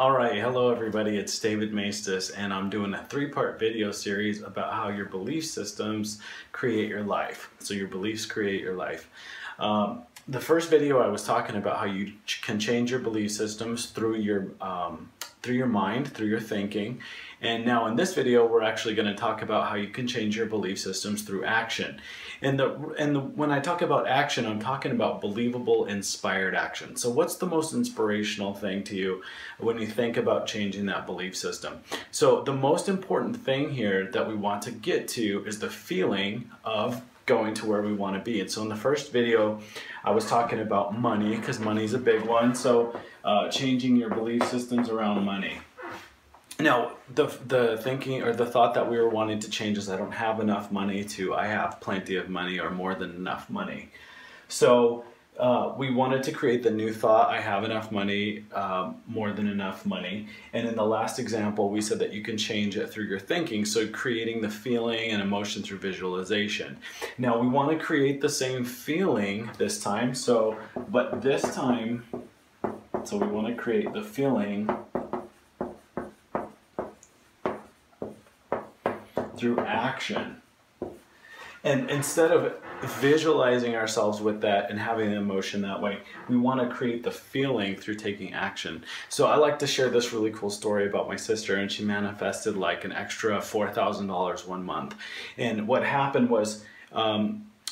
Alright, hello everybody, it's David Maestas and I'm doing a three-part video series about how your belief systems create your life. So your beliefs create your life. The first video I was talking about how you can change your belief systems through your mind, through your thinking. And now in this video, we're actually going to talk about how you can change your belief systems through action. And when I talk about action, I'm talking about believable, inspired action. So what's the most inspirational thing to you when you think about changing that belief system? So the most important thing here that we want to get to is the feeling of going to where we want to be. And so in the first video, I was talking about money, because money is a big one. So changing your belief systems around money. Now, the thinking or the thought that we were wanting to change is I don't have enough money to I have plenty of money or more than enough money. So we wanted to create the new thought, I have enough money, more than enough money. And in the last example, we said that you can change it through your thinking. So creating the feeling and emotion through visualization. Now we want to create the same feeling this time. But this time, so we want to create the feeling through action. And instead of visualizing ourselves with that and having the emotion that way, we want to create the feeling through taking action. So I like to share this really cool story about my sister, and she manifested like an extra $4,000 one month. And what happened was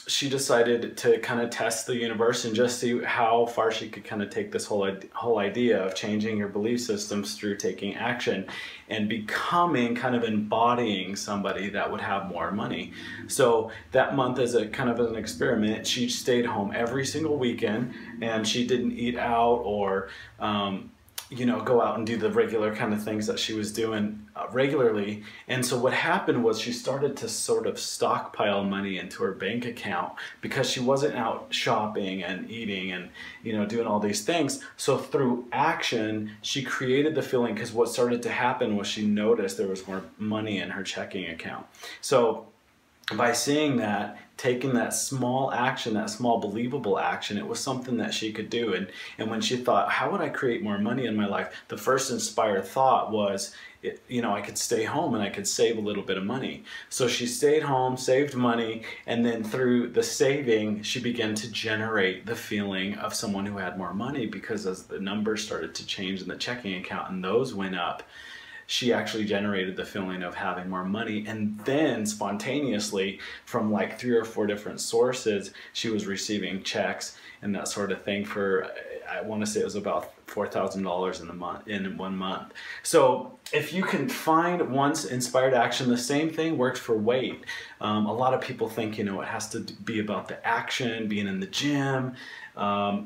she decided to kind of test the universe and just see how far she could kind of take this whole idea of changing your belief systems through taking action and becoming kind of embodying somebody that would have more money. So that month, as a kind of an experiment, she stayed home every single weekend and she didn't eat out or you know, go out and do the regular kind of things that she was doing regularly. And so what happened was she started to sort of stockpile money into her bank account because she wasn't out shopping and eating and, you know, doing all these things. So through action, she created the feeling, because what started to happen was she noticed there was more money in her checking account. So by seeing that, taking that small action, that small believable action, it was something that she could do. And when she thought, how would I create more money in my life? The first inspired thought was, you know, I could stay home and I could save a little bit of money. So she stayed home, saved money, and then through the saving, she began to generate the feeling of someone who had more money, because as the numbers started to change in the checking account and those went up, she actually generated the feeling of having more money. And then spontaneously, from like 3 or 4 different sources, she was receiving checks and that sort of thing for, I want to say it was about $4,000 in 1 month. So if you can find once inspired action, the same thing works for weight. A lot of people think, you know, it has to be about the action, being in the gym,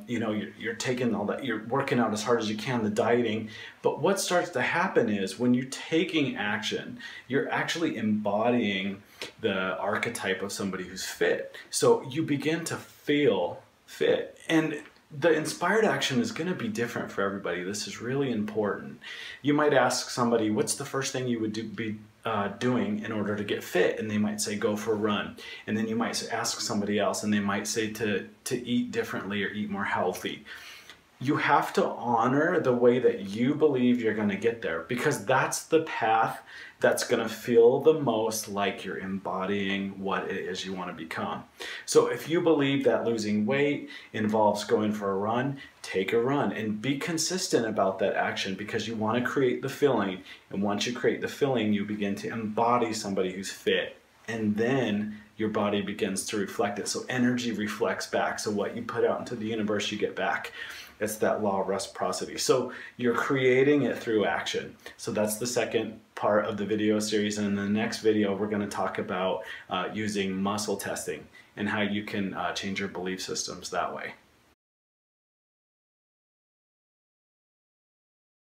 you know, you're taking all that, you're working out as hard as you can, the dieting. But what starts to happen is when you're taking action, you're actually embodying the archetype of somebody who's fit. So you begin to feel fit. And the inspired action is going to be different for everybody. This is really important. You might ask somebody, what's the first thing you would be doing in order to get fit? And they might say, go for a run. And then you might ask somebody else and they might say to eat differently or eat more healthy. You have to honor the way that you believe you're going to get there, because that's the path that's going to feel the most like you're embodying what it is you want to become. So if you believe that losing weight involves going for a run, take a run and be consistent about that action, because you want to create the feeling. And once you create the feeling, you begin to embody somebody who's fit. And then your body begins to reflect it. So energy reflects back. So what you put out into the universe, you get back. It's that law of reciprocity. So you're creating it through action. So that's the second part of the video series. And in the next video, we're going to talk about using muscle testing and how you can change your belief systems that way.